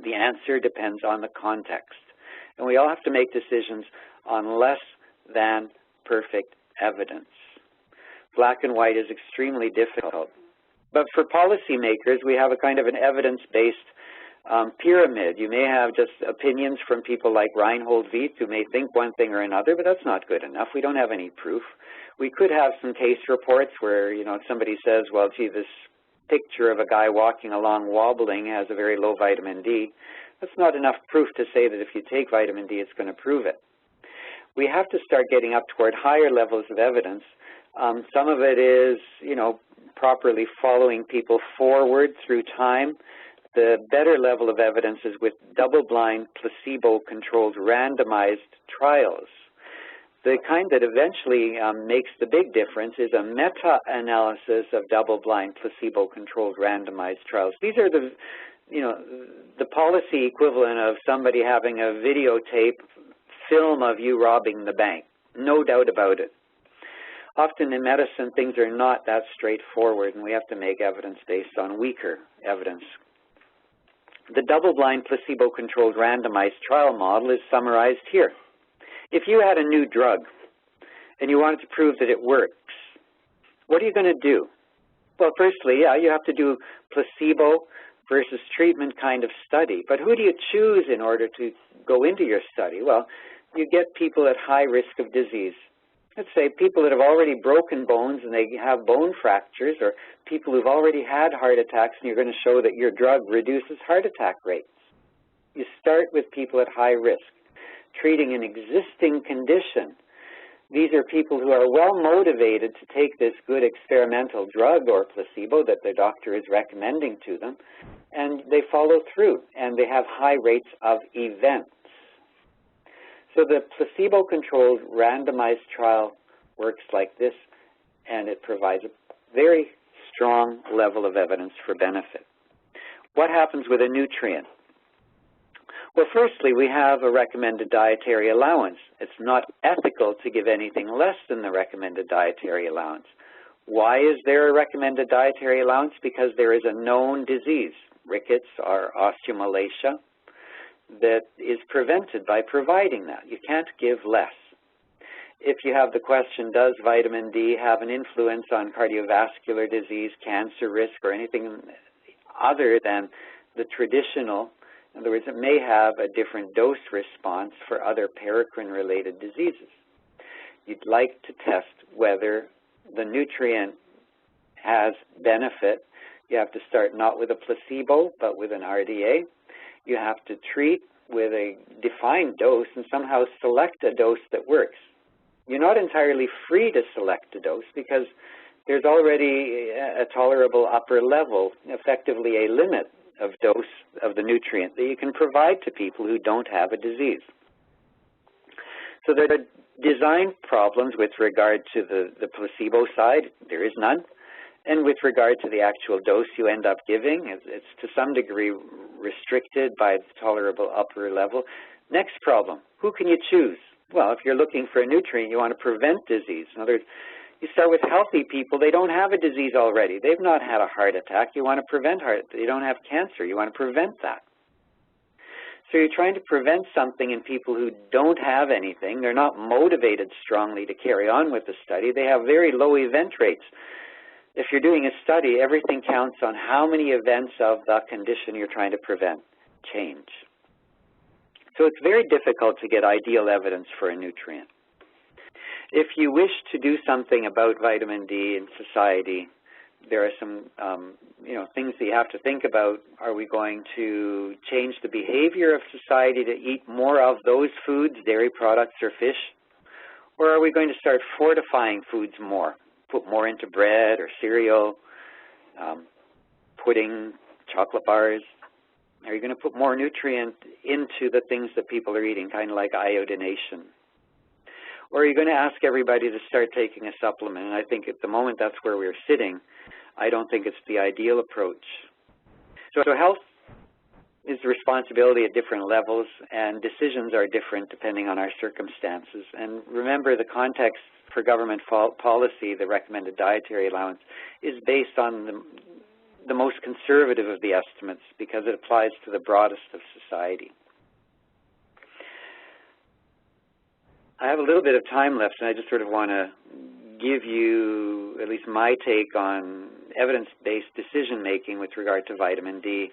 The answer depends on the context. And we all have to make decisions on less than perfect evidence. Black and white is extremely difficult. But for policymakers, we have a kind of an evidence-based pyramid. You may have just opinions from people like Reinhold, Vieth, who may think one thing or another, but that's not good enough. We don't have any proof. We could have some case reports where, somebody says, well, gee, this picture of a guy walking along wobbling has a very low vitamin D. That's not enough proof to say that if you take vitamin D, it's going to prove it. We have to start getting up toward higher levels of evidence. Some of it is, properly following people forward through time. The better level of evidence is with double-blind, placebo-controlled, randomized trials. The kind that eventually makes the big difference is a meta-analysis of double-blind, placebo-controlled, randomized trials. These are the policy equivalent of somebody having a videotape film of you robbing the bank. No doubt about it. Often in medicine, things are not that straightforward, and we have to make evidence based on weaker evidence. The double-blind, placebo-controlled, randomized trial model is summarized here. If you had a new drug and you wanted to prove that it works, what are you going to do? Well, firstly, you have to do placebo versus treatment kind of study. But who do you choose in order to go into your study? Well, you get people at high risk of disease. Let's say people that have already broken bones and they have bone fractures, or people who've already had heart attacks, and you're going to show that your drug reduces heart attack rates. You start with people at high risk, treating an existing condition. These are people who are well motivated to take this good experimental drug or placebo that their doctor is recommending to them, and they follow through, and they have high rates of events. So the placebo-controlled randomized trial works like this, and it provides a very strong level of evidence for benefit. What happens with a nutrient? Well, firstly, we have a recommended dietary allowance. It's not ethical to give anything less than the recommended dietary allowance. Why is there a recommended dietary allowance? Because there is a known disease, rickets or osteomalacia, that is prevented by providing that. You can't give less. If you have the question, does vitamin D have an influence on cardiovascular disease, cancer risk, or anything other than the traditional? In other words, it may have a different dose response for other paracrine-related diseases. You'd like to test whether the nutrient has benefit. You have to start not with a placebo, but with an RDA. You have to treat with a defined dose and somehow select a dose that works. You're not entirely free to select a dose because there's already a tolerable upper level, effectively a limit of dose of the nutrient that you can provide to people who don't have a disease. So there are design problems with regard to the placebo side. There is none. And with regard to the actual dose you end up giving, it's to some degree restricted by the tolerable upper level. Next problem, who can you choose? Well, if you're looking for a nutrient, you want to prevent disease. In other words, you start with healthy people. They don't have a disease already. They've not had a heart attack. You want to prevent they don't have cancer. You want to prevent that. So you're trying to prevent something in people who don't have anything. They're not motivated strongly to carry on with the study. They have very low event rates. If you're doing a study, everything counts on how many events of the condition you're trying to prevent change. So it's very difficult to get ideal evidence for a nutrient. If you wish to do something about vitamin D in society, there are some things that you have to think about. Are we going to change the behavior of society to eat more of those foods, dairy products or fish? Or are we going to start fortifying foods more? Put more into bread or cereal, pudding, chocolate bars? Are you going to put more nutrient into the things that people are eating, kind of like iodination? Or are you going to ask everybody to start taking a supplement? And I think at the moment that's where we're sitting. I don't think it's the ideal approach. So health is the responsibility at different levels, and decisions are different depending on our circumstances. And remember, the context for government policy, the recommended dietary allowance, is based on the most conservative of the estimates because it applies to the broadest of society. I have a little bit of time left, and I just sort of want to give you at least my take on evidence-based decision-making with regard to vitamin D.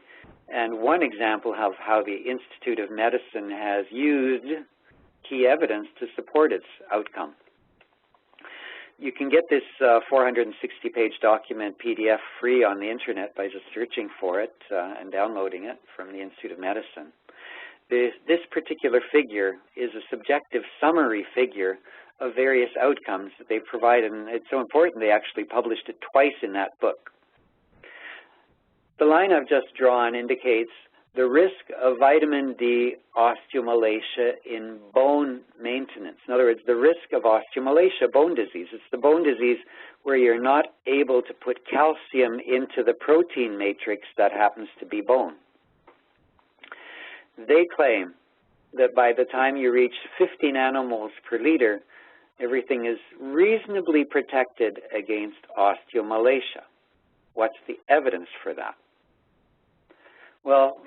And one example of how the Institute of Medicine has used key evidence to support its outcome. You can get this 460-page document PDF free on the internet by just searching for it and downloading it from the Institute of Medicine. This particular figure is a subjective summary figure of various outcomes that they provide, and it's so important they actually published it twice in that book. The line I've just drawn indicates the risk of vitamin D osteomalacia in bone maintenance. In other words, the risk of osteomalacia, bone disease. It's the bone disease where you're not able to put calcium into the protein matrix that happens to be bone. They claim that by the time you reach 50 nanomoles per liter, everything is reasonably protected against osteomalacia. What's the evidence for that? Well,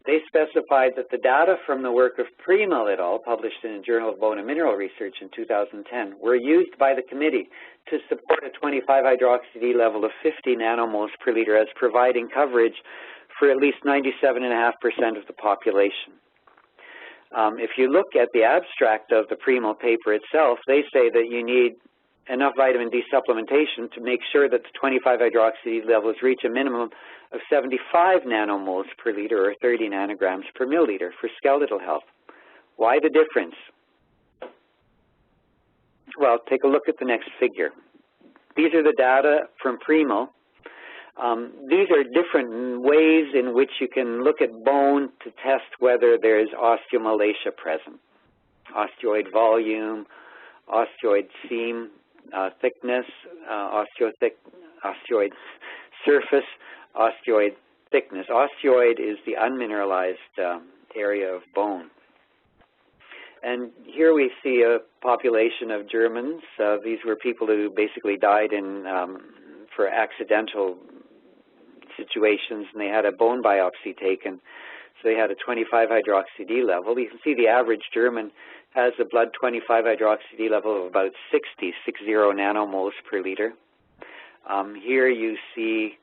they specified that the data from the work of Prima et al., published in the Journal of Bone and Mineral Research in 2010, were used by the committee to support a 25-hydroxy-D level of 50 nanomoles per liter as providing coverage for at least 97.5% of the population. If you look at the abstract of the Primo paper itself, they say that you need enough vitamin D supplementation to make sure that the 25-hydroxy levels reach a minimum of 75 nanomoles per liter or 30 nanograms per milliliter for skeletal health. Why the difference? Well, take a look at the next figure. These are the data from Primo. These are different ways in which you can look at bone to test whether there is osteomalacia present. Osteoid volume, osteoid seam thickness, osteoid surface, osteoid thickness. Osteoid is the unmineralized area of bone. And here we see a population of Germans. These were people who basically died for accidental situations, and they had a bone biopsy taken. So they had a 25-hydroxy-D level. You can see the average German has a blood 25-hydroxy-D level of about 60 nanomoles per liter. Here you see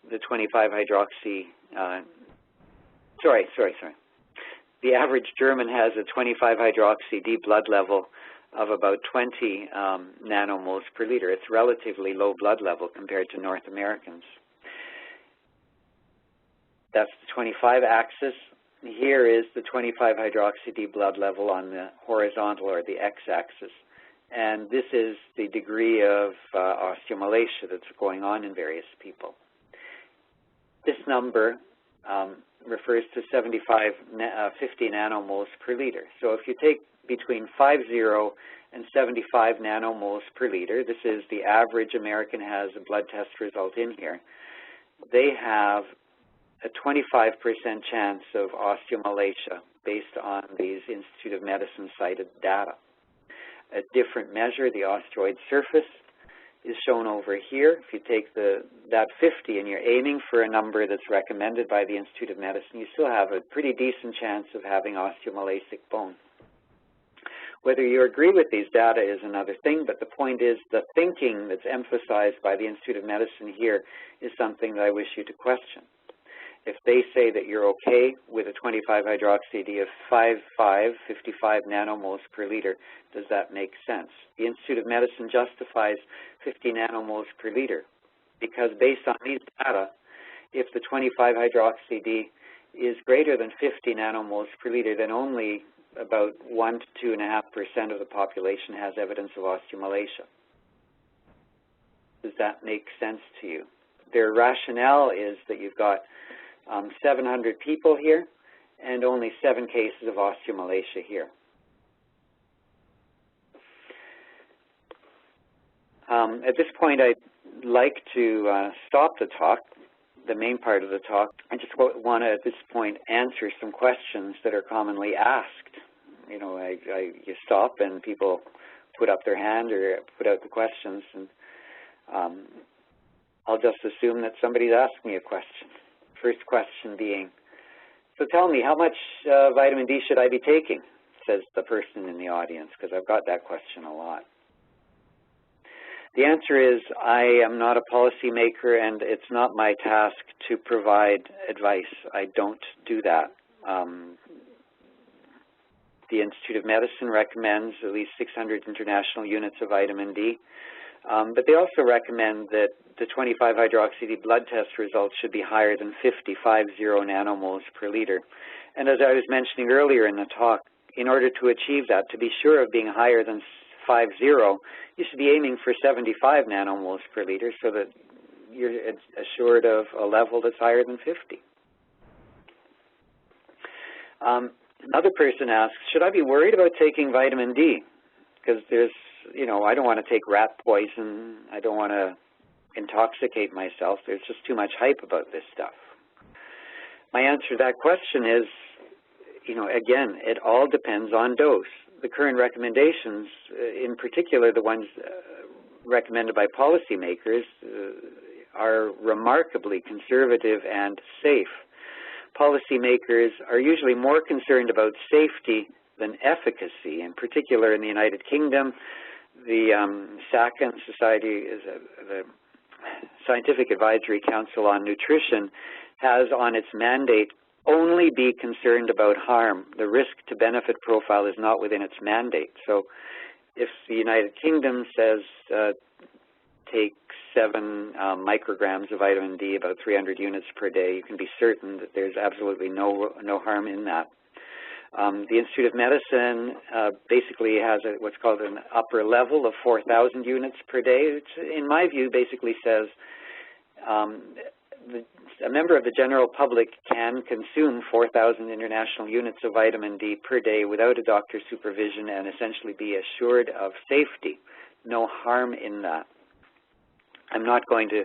the 25-hydroxy, The average German has a 25-hydroxy-D blood level of about 20 nanomoles per liter. It's relatively low blood level compared to North Americans. That's the 25 axis. Here is the 25-hydroxy-D blood level on the horizontal or the x-axis. And this is the degree of osteomalacia that's going on in various people. This number refers to 50 nanomoles per liter. So if you take between 50 and 75 nanomoles per liter, this is the average American has a blood test result in here, they have a 25% chance of osteomalacia based on these Institute of Medicine cited data. A different measure, the osteoid surface, is shown over here. If you take that 50 and you're aiming for a number that's recommended by the Institute of Medicine, you still have a pretty decent chance of having osteomalacic bone. Whether you agree with these data is another thing, but the point is the thinking that's emphasized by the Institute of Medicine here is something that I wish you to question. If they say that you're okay with a 25-hydroxy-D of 55 nanomoles per liter, does that make sense? The Institute of Medicine justifies 50 nanomoles per liter because based on these data, if the 25-hydroxy-D is greater than 50 nanomoles per liter, then only about 1 to 2.5% of the population has evidence of osteomalacia. Does that make sense to you? Their rationale is that you've got 700 people here and only 7 cases of osteomalacia here. At this point, I'd like to stop the talk, the main part of the talk. I just want to, at this point, answer some questions that are commonly asked. You know, you stop and people put up their hand or put out the questions, and I'll just assume that somebody's asked me a question. First question being, so tell me, how much vitamin D should I be taking, says the person in the audience, because I've got that question a lot. The answer is I am not a policymaker, and it's not my task to provide advice. I don't do that. The Institute of Medicine recommends at least 600 international units of vitamin D. But they also recommend that the 25-hydroxy-D blood test results should be higher than 50 nanomoles per liter. And as I was mentioning earlier in the talk, in order to achieve that, to be sure of being higher than 50, you should be aiming for 75 nanomoles per liter so that you're assured of a level that's higher than 50. Another person asks, should I be worried about taking vitamin D? Because there's, you know, I don't want to take rat poison. I don't want to intoxicate myself. There's just too much hype about this stuff. My answer to that question is, you know, again, it all depends on dose. The current recommendations, in particular the ones recommended by policymakers, are remarkably conservative and safe. Policymakers are usually more concerned about safety than efficacy. In particular, in the United Kingdom, the SACN Society, the Scientific Advisory Council on Nutrition, has on its mandate only be concerned about harm. The risk to benefit profile is not within its mandate. So if the United Kingdom says take 7 micrograms of vitamin D, about 300 units per day, you can be certain that there's absolutely no harm in that. The Institute of Medicine basically has what's called an upper level of 4,000 units per day, which in my view basically says a member of the general public can consume 4,000 international units of vitamin D per day without a doctor's supervision and essentially be assured of safety. No harm in that. I'm not going to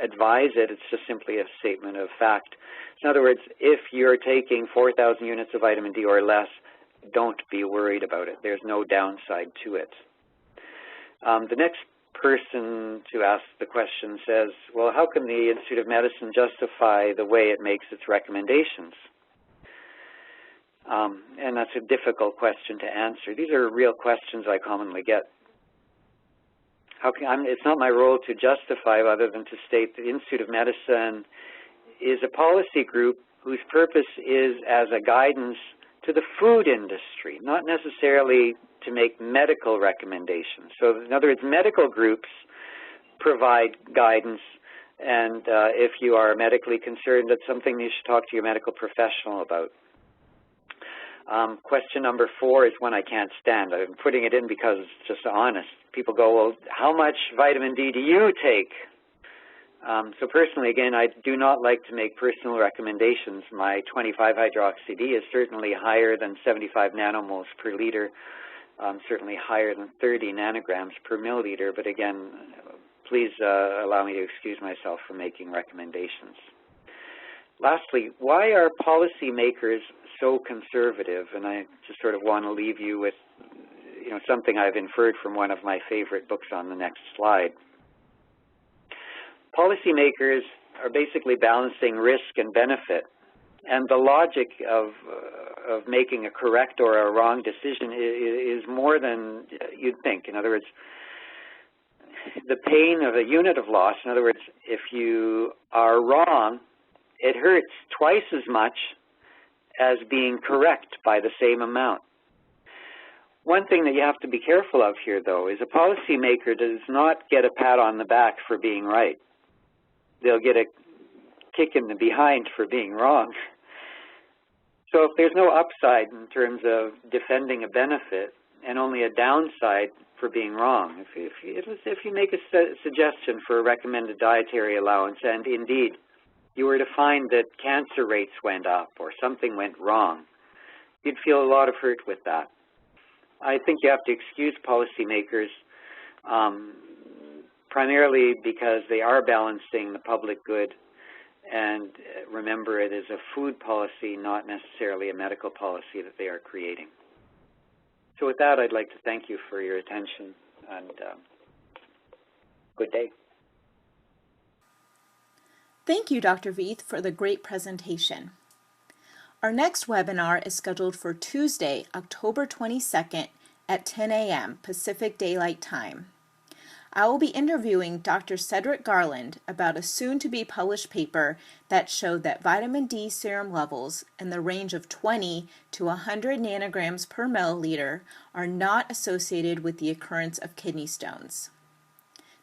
advise it, it's just simply a statement of fact. In other words, if you're taking 4,000 units of vitamin D or less, don't be worried about it. There's no downside to it. The next person to ask the question says, well, how can the Institute of Medicine justify the way it makes its recommendations? And that's a difficult question to answer. These are real questions I commonly get. It's not my role to justify other than to state the Institute of Medicine is a policy group whose purpose is as a guidance to the food industry, not necessarily to make medical recommendations. So in other words, medical groups provide guidance, and if you are medically concerned, that's something you should talk to your medical professional about. Question number 4 is one I can't stand. I'm putting it in because it's just honest. People go, well, how much vitamin D do you take? So personally, again, I do not like to make personal recommendations. My 25-hydroxy-D is certainly higher than 75 nanomoles per liter, certainly higher than 30 nanograms per milliliter. But again, please allow me to excuse myself from making recommendations. Lastly, why are policymakers so conservative? And I just sort of want to leave you with something I've inferred from one of my favorite books on the next slide. Policymakers are basically balancing risk and benefit, and the logic of making a correct or a wrong decision is more than you'd think. In other words, the pain of a unit of loss, in other words, if you are wrong, it hurts twice as much as being correct by the same amount. One thing that you have to be careful of here, though, is a policymaker does not get a pat on the back for being right. They'll get a kick in the behind for being wrong. So if there's no upside in terms of defending a benefit and only a downside for being wrong, if you make a suggestion for a recommended dietary allowance and indeed you were to find that cancer rates went up or something went wrong, you'd feel a lot of hurt with that. I think you have to excuse policymakers primarily because they are balancing the public good, and remember, it is a food policy, not necessarily a medical policy that they are creating. So with that, I'd like to thank you for your attention, and good day. Thank you, Dr. Vieth, for the great presentation. Our next webinar is scheduled for Tuesday, October 22nd at 10 a.m. Pacific Daylight Time. I will be interviewing Dr. Cedric Garland about a soon-to-be published paper that showed that vitamin D serum levels in the range of 20 to 100 nanograms per milliliter are not associated with the occurrence of kidney stones.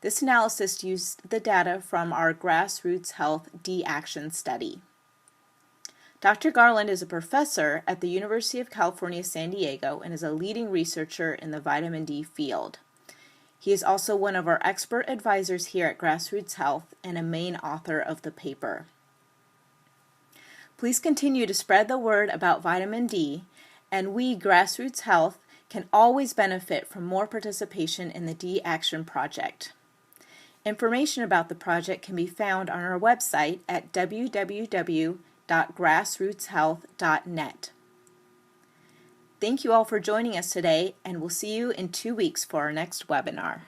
This analysis used the data from our Grassroots Health D-Action study. Dr. Garland is a professor at the University of California, San Diego, and is a leading researcher in the vitamin D field. He is also one of our expert advisors here at Grassroots Health and a main author of the paper. Please continue to spread the word about vitamin D, and we, Grassroots Health, can always benefit from more participation in the D-Action Project. Information about the project can be found on our website at www.grassrootshealth.net. Thank you all for joining us today, and we'll see you in 2 weeks for our next webinar.